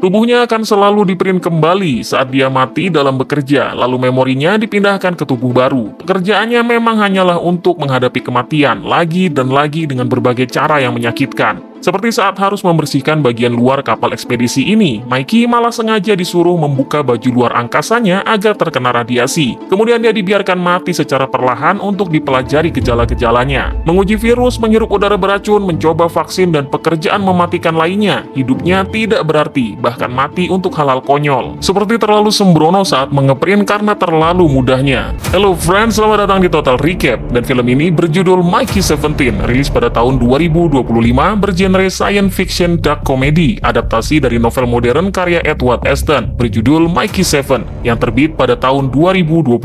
Tubuhnya akan selalu di-print kembali saat dia mati dalam bekerja, lalu memorinya dipindahkan ke tubuh baru. Pekerjaannya memang hanyalah untuk menghadapi kematian lagi dan lagi dengan berbagai cara yang menyakitkan. Seperti saat harus membersihkan bagian luar kapal ekspedisi ini, Mikey malah sengaja disuruh membuka baju luar angkasanya agar terkena radiasi. Kemudian dia dibiarkan mati secara perlahan untuk dipelajari gejala-gejalanya. Menguji virus, menghirup udara beracun, mencoba vaksin, dan pekerjaan mematikan lainnya. Hidupnya tidak berarti, bahkan mati untuk hal-hal konyol. Seperti terlalu sembrono saat mengeprint karena terlalu mudahnya. Hello friends, selamat datang di Total Recap. Dan film ini berjudul Mikey 17, rilis pada tahun 2025, bergenre science fiction dark comedy, adaptasi dari novel modern karya Edward Aston berjudul Mikey 7 yang terbit pada tahun 2022.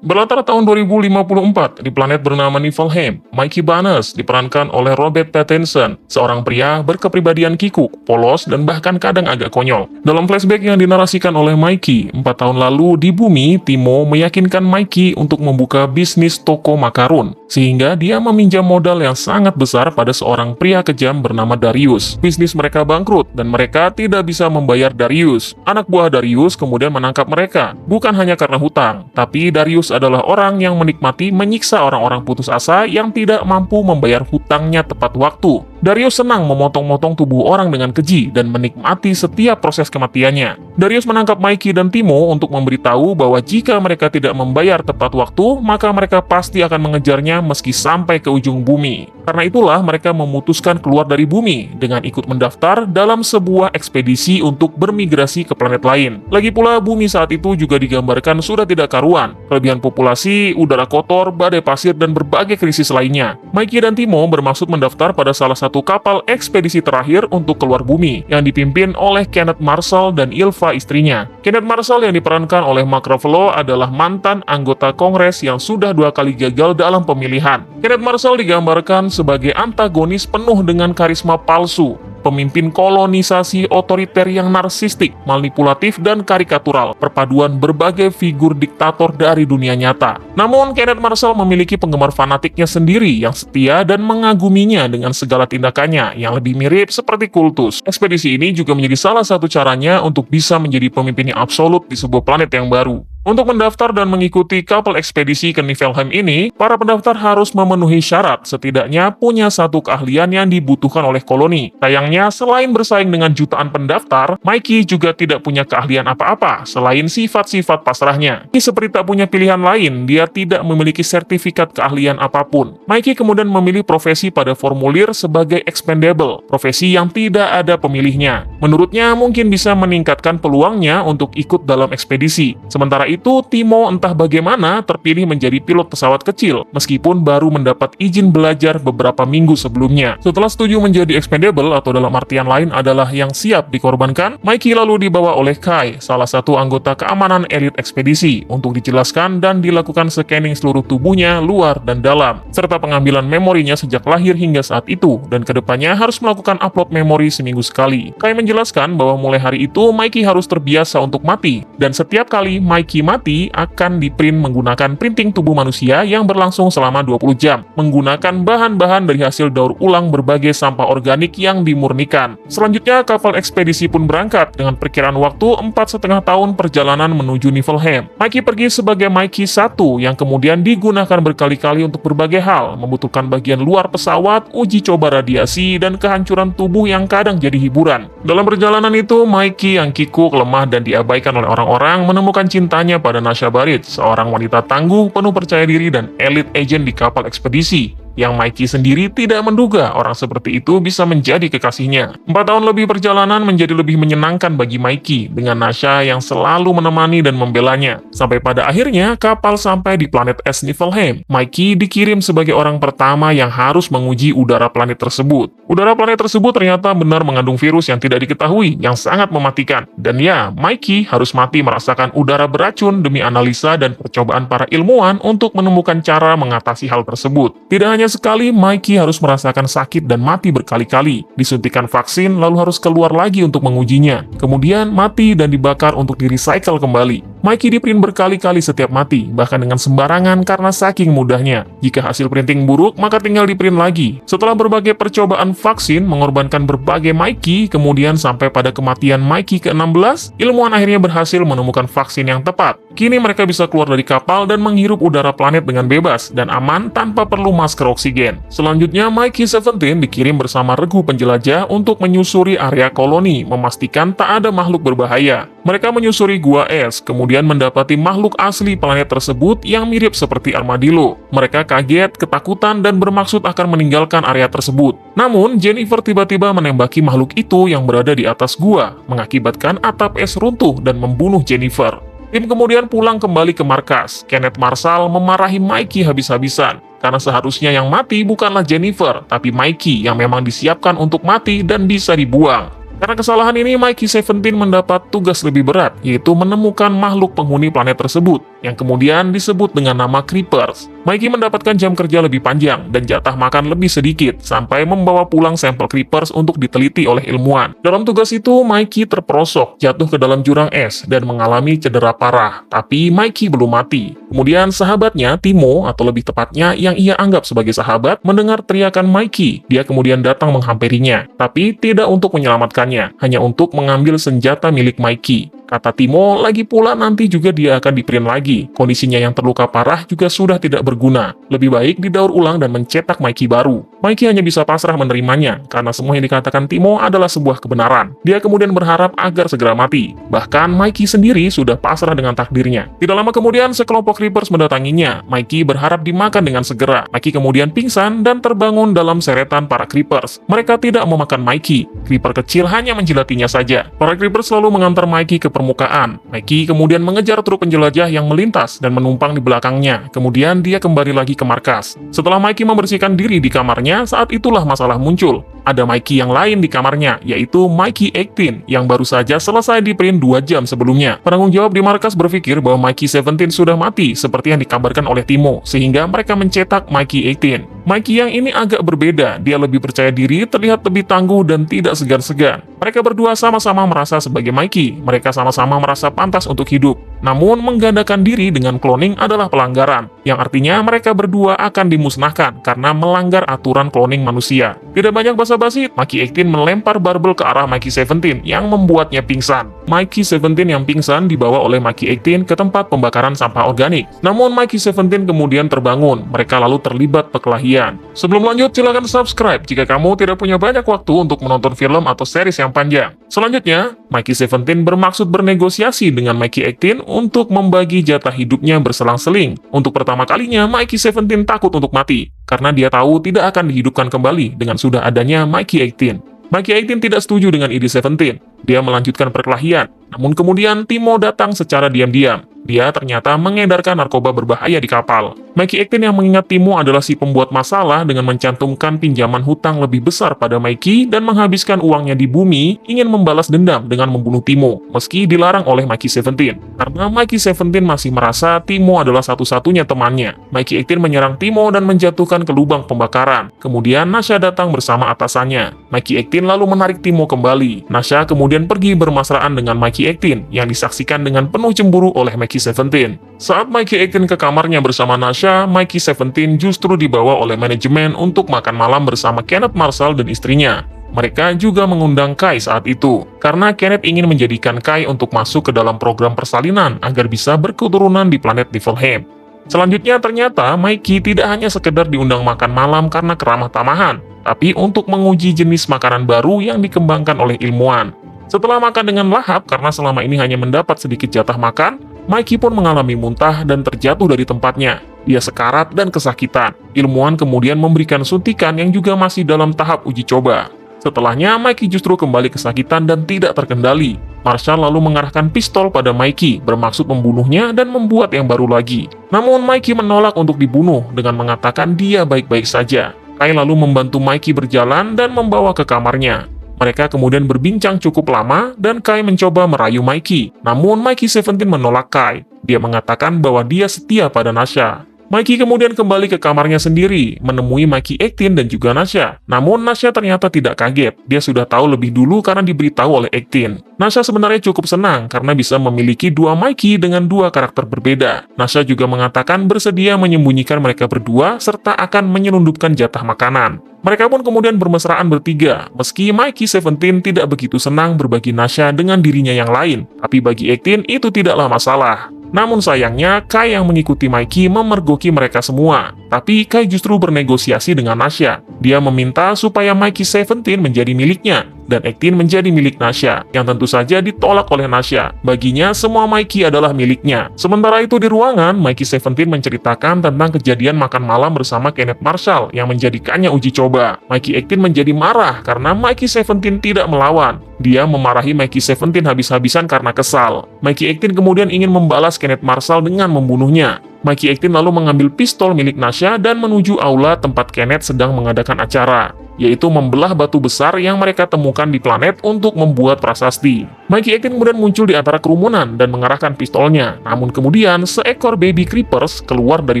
Berlatar tahun 2054 di planet bernama Niflheim, Mikey Barnes diperankan oleh Robert Pattinson, seorang pria berkepribadian kikuk, polos, dan bahkan kadang agak konyol. Dalam flashback yang dinarasikan oleh Mikey, 4 tahun lalu di bumi, Timo meyakinkan Mikey untuk membuka bisnis toko makarun, sehingga dia meminjam modal yang sangat besar pada seorang pria kejam bernama Darius. Bisnis mereka bangkrut, dan mereka tidak bisa membayar Darius. Anak buah Darius kemudian menangkap mereka, bukan hanya karena hutang, tapi Darius adalah orang yang menikmati menyiksa orang-orang putus asa yang tidak mampu membayar hutangnya tepat waktu. Darius senang memotong-motong tubuh orang dengan keji dan menikmati setiap proses kematiannya. Darius menangkap Mikey dan Timo untuk memberitahu bahwa jika mereka tidak membayar tepat waktu, maka mereka pasti akan mengejarnya meski sampai ke ujung bumi. Karena itulah mereka memutuskan keluar dari bumi dengan ikut mendaftar dalam sebuah ekspedisi untuk bermigrasi ke planet lain. Lagi pula bumi saat itu juga digambarkan sudah tidak karuan. Kelebihan populasi, udara kotor, badai pasir, dan berbagai krisis lainnya. Mikey dan Timo bermaksud mendaftar pada salah satu kapal ekspedisi terakhir untuk keluar bumi yang dipimpin oleh Kenneth Marshall dan Ilva istrinya. Kenneth Marshall yang diperankan oleh Mark Ruffalo adalah mantan anggota Kongres yang sudah 2 kali gagal dalam pemilihan. Kenneth Marshall digambarkan sebagai antagonis penuh dengan karisma palsu, pemimpin kolonisasi otoriter yang narsistik, manipulatif, dan karikatural, perpaduan berbagai figur diktator dari dunia nyata. Namun, Kenneth Marshall memiliki penggemar fanatiknya sendiri yang setia dan mengaguminya dengan segala tindakannya yang lebih mirip seperti kultus. Ekspedisi ini juga menjadi salah satu caranya untuk bisa menjadi pemimpin yang absolut di sebuah planet yang baru. Untuk mendaftar dan mengikuti kapal ekspedisi ke Niflheim ini, para pendaftar harus memenuhi syarat, setidaknya punya satu keahlian yang dibutuhkan oleh koloni. Sayangnya, selain bersaing dengan jutaan pendaftar, Mikey juga tidak punya keahlian apa-apa, selain sifat-sifat pasrahnya. Seperti tak punya pilihan lain, dia tidak memiliki sertifikat keahlian apapun. Mikey kemudian memilih profesi pada formulir sebagai expendable, profesi yang tidak ada pemilihnya. Menurutnya, mungkin bisa meningkatkan peluangnya untuk ikut dalam ekspedisi. Sementara itu, Timo entah bagaimana terpilih menjadi pilot pesawat kecil, meskipun baru mendapat izin belajar beberapa minggu sebelumnya. Setelah setuju menjadi expendable atau dalam artian lain adalah yang siap dikorbankan, Mikey lalu dibawa oleh Kai, salah satu anggota keamanan elit ekspedisi, untuk dijelaskan dan dilakukan scanning seluruh tubuhnya, luar dan dalam, serta pengambilan memorinya sejak lahir hingga saat itu, dan kedepannya harus melakukan upload memori seminggu sekali. Kai menjelaskan bahwa mulai hari itu, Mikey harus terbiasa untuk mati, dan setiap kali Mikey mati akan di-print menggunakan printing tubuh manusia yang berlangsung selama 20 jam, menggunakan bahan-bahan dari hasil daur ulang berbagai sampah organik yang dimurnikan. Selanjutnya, kapal ekspedisi pun berangkat dengan perkiraan waktu 4,5 tahun perjalanan menuju Niflheim. Mikey pergi sebagai Mikey 1 yang kemudian digunakan berkali-kali untuk berbagai hal, membutuhkan bagian luar pesawat, uji coba radiasi, dan kehancuran tubuh yang kadang jadi hiburan. Dalam perjalanan itu, Mikey yang kikuk, lemah, dan diabaikan oleh orang-orang menemukan cintanya pada Nasha Barit, seorang wanita tangguh, penuh percaya diri, dan elit agent di kapal ekspedisi, yang Mikey sendiri tidak menduga orang seperti itu bisa menjadi kekasihnya. 4 tahun lebih perjalanan menjadi lebih menyenangkan bagi Mikey, dengan Nasha yang selalu menemani dan membelanya. Sampai pada akhirnya, kapal sampai di planet es Niflheim. Mikey dikirim sebagai orang pertama yang harus menguji udara planet tersebut. Udara planet tersebut ternyata benar mengandung virus yang tidak diketahui, yang sangat mematikan. Dan ya, Mikey harus mati merasakan udara beracun demi analisa dan percobaan para ilmuwan untuk menemukan cara mengatasi hal tersebut. Tidak hanya sekali, Mikey harus merasakan sakit dan mati berkali-kali, disuntikan vaksin lalu harus keluar lagi untuk mengujinya, kemudian mati dan dibakar untuk di-recycle kembali. Mikey di-print berkali-kali setiap mati, bahkan dengan sembarangan karena saking mudahnya. Jika hasil printing buruk, maka tinggal di-print lagi. Setelah berbagai percobaan vaksin mengorbankan berbagai Mikey, kemudian sampai pada kematian Mikey ke-16, ilmuwan akhirnya berhasil menemukan vaksin yang tepat. Kini mereka bisa keluar dari kapal dan menghirup udara planet dengan bebas dan aman tanpa perlu masker oksigen. Selanjutnya, Mikey 17 dikirim bersama regu penjelajah untuk menyusuri area koloni, memastikan tak ada makhluk berbahaya. Mereka menyusuri gua es, kemudian mendapati makhluk asli planet tersebut yang mirip seperti armadillo. Mereka kaget, ketakutan, dan bermaksud akan meninggalkan area tersebut. Namun, Jennifer tiba-tiba menembaki makhluk itu yang berada di atas gua, mengakibatkan atap es runtuh dan membunuh Jennifer. Tim kemudian pulang kembali ke markas. Kenneth Marshall memarahi Mikey habis-habisan, karena seharusnya yang mati bukanlah Jennifer, tapi Mikey yang memang disiapkan untuk mati dan bisa dibuang. Karena kesalahan ini, Mikey 17 mendapat tugas lebih berat, yaitu menemukan makhluk penghuni planet tersebut, yang kemudian disebut dengan nama Creepers. Mikey mendapatkan jam kerja lebih panjang dan jatah makan lebih sedikit, sampai membawa pulang sampel Creepers untuk diteliti oleh ilmuwan. Dalam tugas itu, Mikey terperosok, jatuh ke dalam jurang es, dan mengalami cedera parah. Tapi Mikey belum mati. Kemudian sahabatnya, Timo, atau lebih tepatnya yang ia anggap sebagai sahabat, mendengar teriakan Mikey. Dia kemudian datang menghampirinya, tapi tidak untuk menyelamatkannya, hanya untuk mengambil senjata milik Mikey. Kata Timo, lagi pula nanti juga dia akan di-print lagi. Kondisinya yang terluka parah juga sudah tidak berguna. Lebih baik didaur ulang dan mencetak Mikey baru. Mikey hanya bisa pasrah menerimanya, karena semua yang dikatakan Timo adalah sebuah kebenaran. Dia kemudian berharap agar segera mati. Bahkan Mikey sendiri sudah pasrah dengan takdirnya. Tidak lama kemudian, sekelompok Creepers mendatanginya. Mikey berharap dimakan dengan segera. Mikey kemudian pingsan dan terbangun dalam seretan para Creepers. Mereka tidak memakan Mikey. Creeper kecil hanya menjilatinya saja. Para Creepers selalu mengantar Mikey ke permukaan. Mikey kemudian mengejar truk penjelajah yang melintas dan menumpang di belakangnya. Kemudian dia kembali lagi ke markas. Setelah Mikey membersihkan diri di kamarnya, saat itulah masalah muncul. Ada Mikey yang lain di kamarnya, yaitu Mikey 18, yang baru saja selesai di-print 2 jam sebelumnya. Penanggung jawab di markas berpikir bahwa Mikey 17 sudah mati, seperti yang dikabarkan oleh Timo, sehingga mereka mencetak Mikey 18. Mikey yang ini agak berbeda, dia lebih percaya diri, terlihat lebih tangguh dan tidak segan-segan. Mereka berdua sama-sama merasa sebagai Mikey, mereka sama-sama merasa pantas untuk hidup. Namun, menggandakan diri dengan cloning adalah pelanggaran, yang artinya mereka berdua akan dimusnahkan karena melanggar aturan cloning manusia. Tidak banyak basa-basi, Mikey 18 melempar barbel ke arah Mikey 17 yang membuatnya pingsan. Mikey 17 yang pingsan dibawa oleh Mikey 18 ke tempat pembakaran sampah organik. Namun, Mikey 17 kemudian terbangun, mereka lalu terlibat perkelahian. Sebelum lanjut, silakan subscribe jika kamu tidak punya banyak waktu untuk menonton film atau series yang panjang. Selanjutnya, Mikey 17 bermaksud bernegosiasi dengan Mikey 18 untuk membagi jatah hidupnya berselang-seling. Untuk pertama kalinya, Mikey 17 takut untuk mati, karena dia tahu tidak akan dihidupkan kembali dengan sudah adanya Mikey 18. Mikey 18 tidak setuju dengan ide 17. Dia melanjutkan perkelahian, namun kemudian Timo datang secara diam-diam. Dia ternyata mengedarkan narkoba berbahaya di kapal. Mikey 18 yang mengingat Timo adalah si pembuat masalah dengan mencantumkan pinjaman hutang lebih besar pada Mikey dan menghabiskan uangnya di bumi, ingin membalas dendam dengan membunuh Timo, meski dilarang oleh Mikey 17. Karena Mikey 17 masih merasa Timo adalah satu-satunya temannya. Mikey 18 menyerang Timo dan menjatuhkan ke lubang pembakaran. Kemudian Nasha datang bersama atasannya. Mikey 18 lalu menarik Timo kembali. Nasha kemudian pergi bermesraan dengan Mikey 18 yang disaksikan dengan penuh cemburu oleh Mikey 17. Saat Mikey 18 ke kamarnya bersama Nasha, Mikey 17 justru dibawa oleh manajemen untuk makan malam bersama Kenneth Marshall dan istrinya. Mereka juga mengundang Kai saat itu, karena Kenneth ingin menjadikan Kai untuk masuk ke dalam program persalinan agar bisa berketurunan di planet Niflheim. Selanjutnya ternyata Mikey tidak hanya sekedar diundang makan malam karena keramah tamahan, tapi untuk menguji jenis makanan baru yang dikembangkan oleh ilmuwan. Setelah makan dengan lahap karena selama ini hanya mendapat sedikit jatah makan, Mikey pun mengalami muntah dan terjatuh dari tempatnya. Dia sekarat dan kesakitan. Ilmuwan kemudian memberikan suntikan yang juga masih dalam tahap uji coba. Setelahnya, Mikey justru kembali kesakitan dan tidak terkendali. Marshall lalu mengarahkan pistol pada Mikey, bermaksud membunuhnya dan membuat yang baru lagi. Namun, Mikey menolak untuk dibunuh dengan mengatakan dia baik-baik saja. Kai lalu membantu Mikey berjalan dan membawa ke kamarnya. Mereka kemudian berbincang cukup lama dan Kai mencoba merayu Mikey. Namun Mikey 17 menolak Kai. Dia mengatakan bahwa dia setia pada Nasha. Mikey kemudian kembali ke kamarnya sendiri, menemui Mikey 18 dan juga Nasha. Namun Nasha ternyata tidak kaget, dia sudah tahu lebih dulu karena diberitahu oleh 18. Nasha sebenarnya cukup senang karena bisa memiliki dua Mikey dengan dua karakter berbeda. Nasha juga mengatakan bersedia menyembunyikan mereka berdua serta akan menyelundupkan jatah makanan. Mereka pun kemudian bermesraan bertiga, meski Mikey 17 tidak begitu senang berbagi Nasha dengan dirinya yang lain, tapi bagi 18 itu tidaklah masalah. Namun sayangnya, Kai yang mengikuti Mikey memergoki mereka semua. Tapi Kai justru bernegosiasi dengan Nasha. Dia meminta supaya Mikey 17 menjadi miliknya, dan 18 menjadi milik Nasha, yang tentu saja ditolak oleh Nasha. Baginya, semua Mikey adalah miliknya. Sementara itu di ruangan, Mikey 17 menceritakan tentang kejadian makan malam bersama Kenneth Marshall yang menjadikannya uji coba. Mikey 18 menjadi marah karena Mikey 17 tidak melawan. Dia memarahi Mikey 17 habis-habisan karena kesal. Mikey 18 kemudian ingin membalas Kenneth Marshall dengan membunuhnya. Mikey 18 lalu mengambil pistol milik Nasha dan menuju aula tempat Kenneth sedang mengadakan acara, yaitu membelah batu besar yang mereka temukan di planet untuk membuat prasasti. Mikey 18 kemudian muncul di antara kerumunan dan mengarahkan pistolnya, namun kemudian seekor baby creepers keluar dari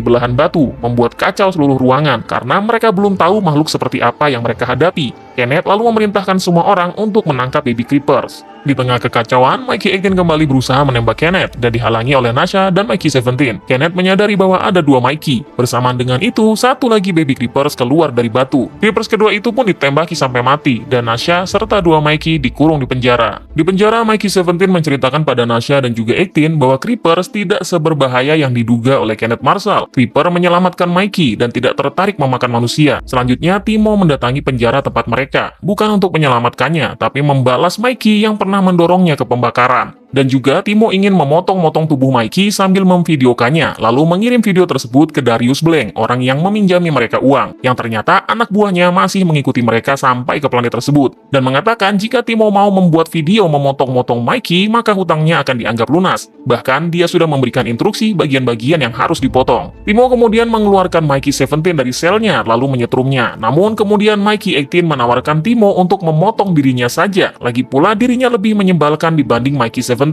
belahan batu, membuat kacau seluruh ruangan karena mereka belum tahu makhluk seperti apa yang mereka hadapi. Kenneth lalu memerintahkan semua orang untuk menangkap baby creepers. Di tengah kekacauan, Mikey 18 kembali berusaha menembak Kenneth dan dihalangi oleh Nasha dan Mikey 17. Kenneth menyadari bahwa ada dua Mikey. Bersamaan dengan itu, satu lagi baby creepers keluar dari batu. Creepers kedua itu pun ditembaki sampai mati, dan Nasha serta dua Mikey dikurung di penjara. Di penjara, Mikey 17 menceritakan pada Nasha dan juga 18 bahwa creepers tidak seberbahaya yang diduga oleh Kenneth Marshall. Creeper menyelamatkan Mikey dan tidak tertarik memakan manusia. Selanjutnya, Timo mendatangi penjara tempat mereka, bukan untuk menyelamatkannya, tapi membalas Mikey yang pernah mendorongnya ke pembakaran. Dan juga Timo ingin memotong-motong tubuh Mikey sambil memvideokannya, lalu mengirim video tersebut ke Darius Blank, orang yang meminjami mereka uang, yang ternyata anak buahnya masih mengikuti mereka sampai ke planet tersebut, dan mengatakan jika Timo mau membuat video memotong-motong Mikey, maka hutangnya akan dianggap lunas. Bahkan dia sudah memberikan instruksi bagian-bagian yang harus dipotong. Timo kemudian mengeluarkan Mikey 17 dari selnya, lalu menyetrumnya. Namun kemudian Mikey 18 menawarkan Timo untuk memotong dirinya saja, lagi pula dirinya lebih menyebalkan dibanding Mikey 17.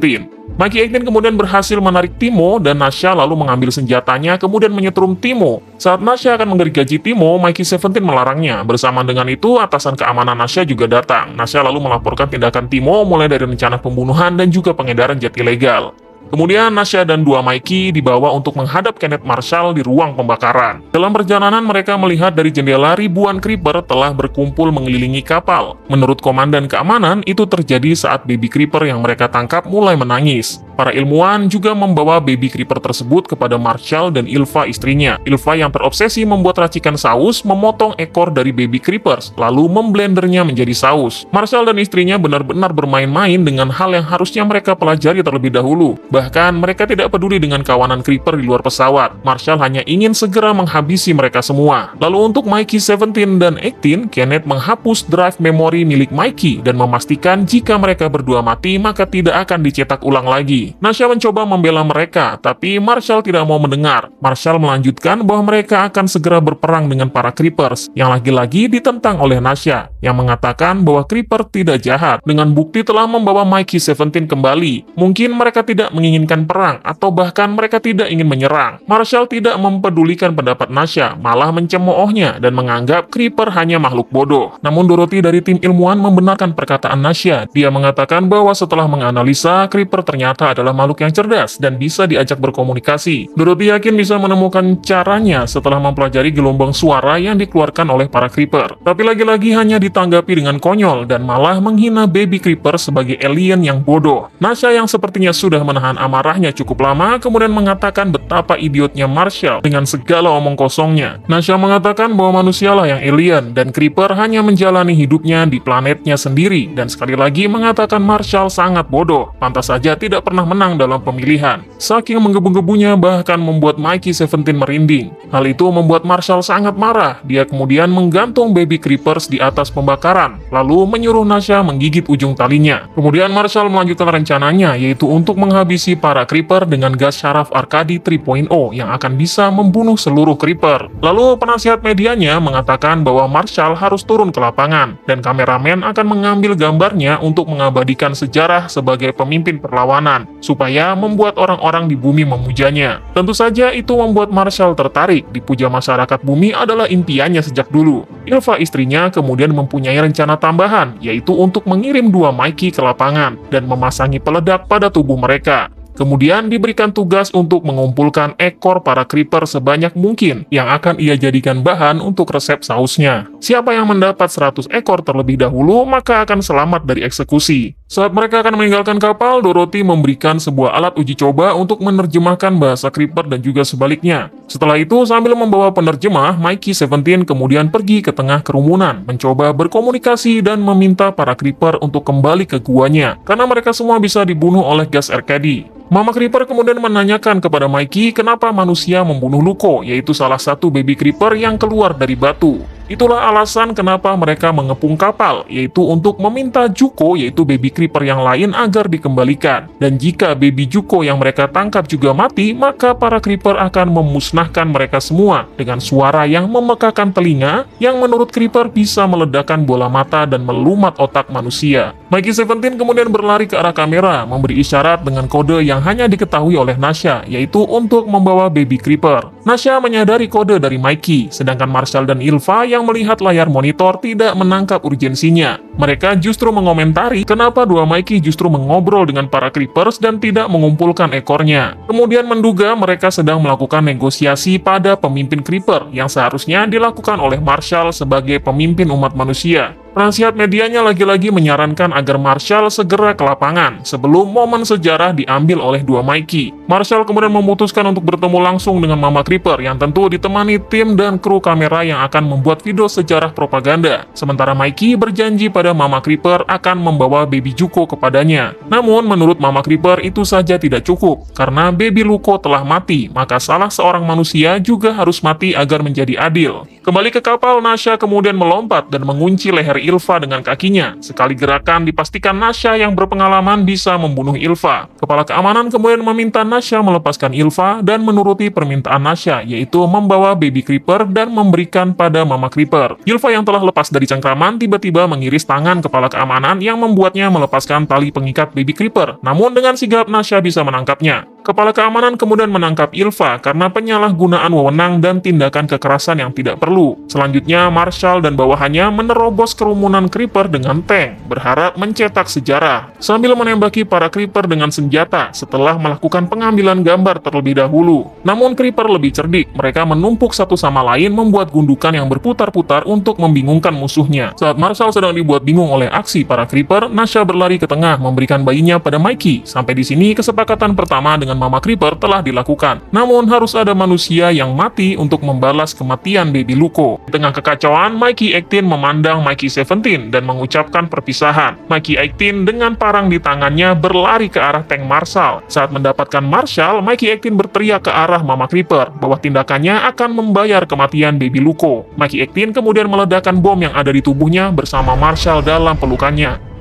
Mikey 18 kemudian berhasil menarik Timo dan Nasha lalu mengambil senjatanya kemudian menyetrum Timo. Saat Nasha akan menggergaji Timo, Mikey 17 melarangnya. Bersamaan dengan itu, atasan keamanan Nasha juga datang. Nasha lalu melaporkan tindakan Timo mulai dari rencana pembunuhan dan juga pengedaran jet ilegal. Kemudian Nasha dan dua Mikey dibawa untuk menghadap Kenneth Marshall di ruang pembakaran. Dalam perjalanan mereka melihat dari jendela ribuan creeper telah berkumpul mengelilingi kapal. Menurut komandan keamanan, itu terjadi saat baby creeper yang mereka tangkap mulai menangis. Para ilmuwan juga membawa baby creeper tersebut kepada Marshall dan Ilva istrinya. Ilva yang terobsesi membuat racikan saus, memotong ekor dari baby creepers, lalu memblendernya menjadi saus. Marshall dan istrinya benar-benar bermain-main dengan hal yang harusnya mereka pelajari terlebih dahulu. Bahkan mereka tidak peduli dengan kawanan creeper di luar pesawat. Marshall hanya ingin segera menghabisi mereka semua. Lalu untuk Mikey 17 dan 18, Kenneth menghapus drive memori milik Mikey dan memastikan jika mereka berdua mati maka tidak akan dicetak ulang lagi. Nasha mencoba membela mereka, tapi Marshall tidak mau mendengar. Marshall melanjutkan bahwa mereka akan segera berperang dengan para creepers, yang lagi-lagi ditentang oleh Nasha, yang mengatakan bahwa creeper tidak jahat, dengan bukti telah membawa Mikey 17 kembali. Mungkin mereka tidak menginginkan perang, atau bahkan mereka tidak ingin menyerang. Marshall tidak mempedulikan pendapat Nasha, malah mencemoohnya dan menganggap creeper hanya makhluk bodoh. Namun Dorothy dari tim ilmuwan membenarkan perkataan Nasha. Dia mengatakan bahwa setelah menganalisa, creeper ternyata adalah makhluk yang cerdas dan bisa diajak berkomunikasi. Dorothy yakin bisa menemukan caranya setelah mempelajari gelombang suara yang dikeluarkan oleh para creeper. Tapi lagi-lagi hanya ditanggapi dengan konyol dan malah menghina baby creeper sebagai alien yang bodoh. Nasha yang sepertinya sudah menahan amarahnya cukup lama kemudian mengatakan betapa idiotnya Marshall dengan segala omong kosongnya. Nasha mengatakan bahwa manusialah yang alien dan creeper hanya menjalani hidupnya di planetnya sendiri, dan sekali lagi mengatakan Marshall sangat bodoh, pantas saja tidak pernah menang dalam pemilihan. Saking menggebu-gebunya bahkan membuat Mikey 17 merinding. Hal itu membuat Marshall sangat marah. Dia kemudian menggantung baby creepers di atas pembakaran, lalu menyuruh Nasha menggigit ujung talinya. Kemudian Marshall melanjutkan rencananya, yaitu untuk menghabisi para creeper dengan gas syaraf Arkady 3.0 yang akan bisa membunuh seluruh creeper. Lalu penasihat medianya mengatakan bahwa Marshall harus turun ke lapangan, dan kameramen akan mengambil gambarnya untuk mengabadikan sejarah sebagai pemimpin perlawanan. supaya membuat orang-orang di bumi memujanya. Tentu saja itu membuat Marshall tertarik. Dipuja masyarakat bumi adalah impiannya sejak dulu. Ilva istrinya kemudian mempunyai rencana tambahan, yaitu untuk mengirim dua Mikey ke lapangan dan memasangi peledak pada tubuh mereka. Kemudian diberikan tugas untuk mengumpulkan ekor para creeper sebanyak mungkin yang akan ia jadikan bahan untuk resep sausnya. Siapa yang mendapat 100 ekor terlebih dahulu maka akan selamat dari eksekusi. Saat mereka akan meninggalkan kapal, Dorothy memberikan sebuah alat uji coba untuk menerjemahkan bahasa creeper dan juga sebaliknya. Setelah itu, sambil membawa penerjemah, Mikey 17 kemudian pergi ke tengah kerumunan, mencoba berkomunikasi dan meminta para creeper untuk kembali ke guanya, karena mereka semua bisa dibunuh oleh gas air caddy. Mama Creeper kemudian menanyakan kepada Mikey kenapa manusia membunuh Luko, yaitu salah satu baby Creeper yang keluar dari batu. Itulah alasan kenapa mereka mengepung kapal, yaitu untuk meminta Juko, yaitu baby Creeper yang lain agar dikembalikan. Dan jika baby Juko yang mereka tangkap juga mati, maka para Creeper akan memusnahkan mereka semua dengan suara yang memekakan telinga, yang menurut Creeper bisa meledakkan bola mata dan melumat otak manusia. Mikey 17 kemudian berlari ke arah kamera, memberi isyarat dengan kode yang hanya diketahui oleh Nasha, yaitu untuk membawa baby Creeper. Nasha menyadari kode dari Mikey, sedangkan Marshall dan Ilva yang melihat layar monitor tidak menangkap urgensinya. Mereka justru mengomentari kenapa dua Mikey justru mengobrol dengan para Creepers dan tidak mengumpulkan ekornya. Kemudian menduga mereka sedang melakukan negosiasi pada pemimpin Creeper yang seharusnya dilakukan oleh Marshall sebagai pemimpin umat manusia. Penasihat medianya lagi-lagi menyarankan agar Marshall segera ke lapangan sebelum momen sejarah diambil oleh dua Mikey. Marshall kemudian memutuskan untuk bertemu langsung dengan Mama Creeper yang tentu ditemani tim dan kru kamera yang akan membuat video sejarah propaganda. Sementara Mikey berjanji pada Mama Creeper akan membawa baby Juko kepadanya. Namun menurut Mama Creeper itu saja tidak cukup, karena baby Luko telah mati, maka salah seorang manusia juga harus mati agar menjadi adil. Kembali ke kapal, Nasha kemudian melompat dan mengunci leher Ilva dengan kakinya. Sekali gerakan dipastikan Nasha yang berpengalaman bisa membunuh Ilva. Kepala keamanan kemudian meminta Nasha melepaskan Ilva dan menuruti permintaan Nasha, yaitu membawa baby Creeper dan memberikan pada Mama Creeper. Ilva yang telah lepas dari cengkraman tiba-tiba mengiris tangan kepala keamanan yang membuatnya melepaskan tali pengikat baby Creeper. Namun dengan sigap Nasha bisa menangkapnya. Kepala keamanan kemudian menangkap Ilva karena penyalahgunaan wewenang dan tindakan kekerasan yang tidak perlu. Selanjutnya, Marshall dan bawahannya menerobos kerumunan Creeper dengan tank, berharap mencetak sejarah, sambil menembaki para Creeper dengan senjata setelah melakukan pengambilan gambar terlebih dahulu. Namun Creeper lebih cerdik, mereka menumpuk satu sama lain membuat gundukan yang berputar-putar untuk membingungkan musuhnya. Saat Marshall sedang dibuat bingung oleh aksi para Creeper, Nasha berlari ke tengah memberikan bayinya pada Mikey. Sampai di sini kesepakatan pertama dengan Mama Creeper telah dilakukan. Namun harus ada manusia yang mati untuk membalas kematian baby Luko. Di tengah kekacauan, Mikey 18 memandang Mikey 17 dan mengucapkan perpisahan. Mikey 18 dengan parang di tangannya berlari ke arah tank Marshall. Saat mendapatkan Marshall, Mikey 18 berteriak ke arah Mama Creeper bahwa tindakannya akan membayar kematian baby Luko. Mikey 18 kemudian meledakkan bom yang ada di tubuhnya bersama Marshall dalam pelukannya.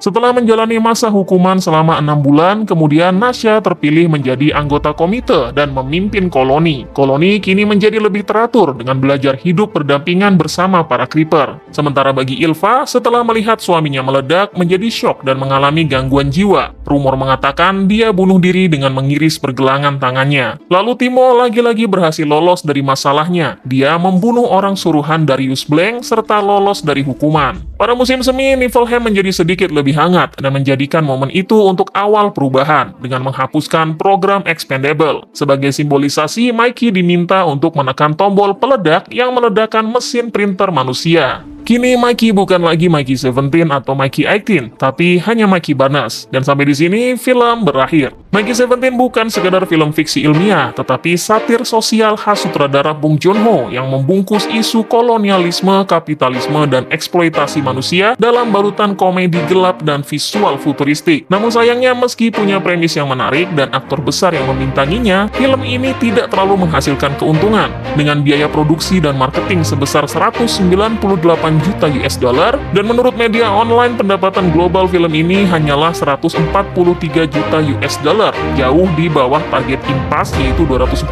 Setelah menjalani masa hukuman selama 6 bulan, kemudian Nasha terpilih menjadi anggota komite dan memimpin koloni. Koloni kini menjadi lebih teratur dengan belajar hidup berdampingan bersama para Creeper. Sementara bagi Ilva, setelah melihat suaminya meledak, menjadi syok dan mengalami gangguan jiwa. Rumor mengatakan dia bunuh diri dengan mengiris pergelangan tangannya. Lalu Timo lagi-lagi berhasil lolos dari masalahnya. Dia membunuh orang suruhan Darius Blank serta lolos dari hukuman. Pada musim semi, Niflheim menjadi sedikit lebih hangat dan menjadikan momen itu untuk awal perubahan dengan menghapuskan program Expendable. Sebagai simbolisasi, Mikey diminta untuk menekan tombol peledak yang meledakkan mesin printer manusia. Kini Mikey bukan lagi Mikey 17 atau Mikey 18, tapi hanya Mikey Barnes. Dan sampai di sini film berakhir. Mikey 17 bukan sekedar film fiksi ilmiah, tetapi satir sosial khas sutradara Bong Joon-ho yang membungkus isu kolonialisme, kapitalisme, dan eksploitasi manusia dalam balutan komedi gelap dan visual futuristik. Namun sayangnya, meski punya premis yang menarik dan aktor besar yang membintanginya, film ini tidak terlalu menghasilkan keuntungan. Dengan biaya produksi dan marketing sebesar 198 juta US dollar, dan menurut media online pendapatan global film ini hanyalah 143 juta US dollar, jauh di bawah target Impas yaitu 240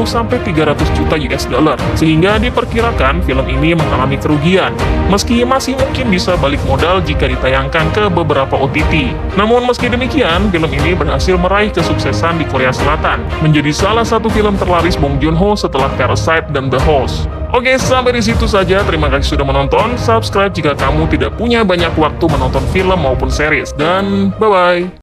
sampai 300 juta US dollar, sehingga diperkirakan film ini mengalami kerugian, meski masih mungkin bisa balik modal jika ditayangkan ke beberapa OTT. Namun meski demikian, film ini berhasil meraih kesuksesan di Korea Selatan, menjadi salah satu film terlaris Bong Joon-ho setelah Parasite dan The Host. Oke, sampai di situ saja. Terima kasih sudah menonton. Subscribe jika kamu tidak punya banyak waktu menonton film maupun series. Dan bye-bye.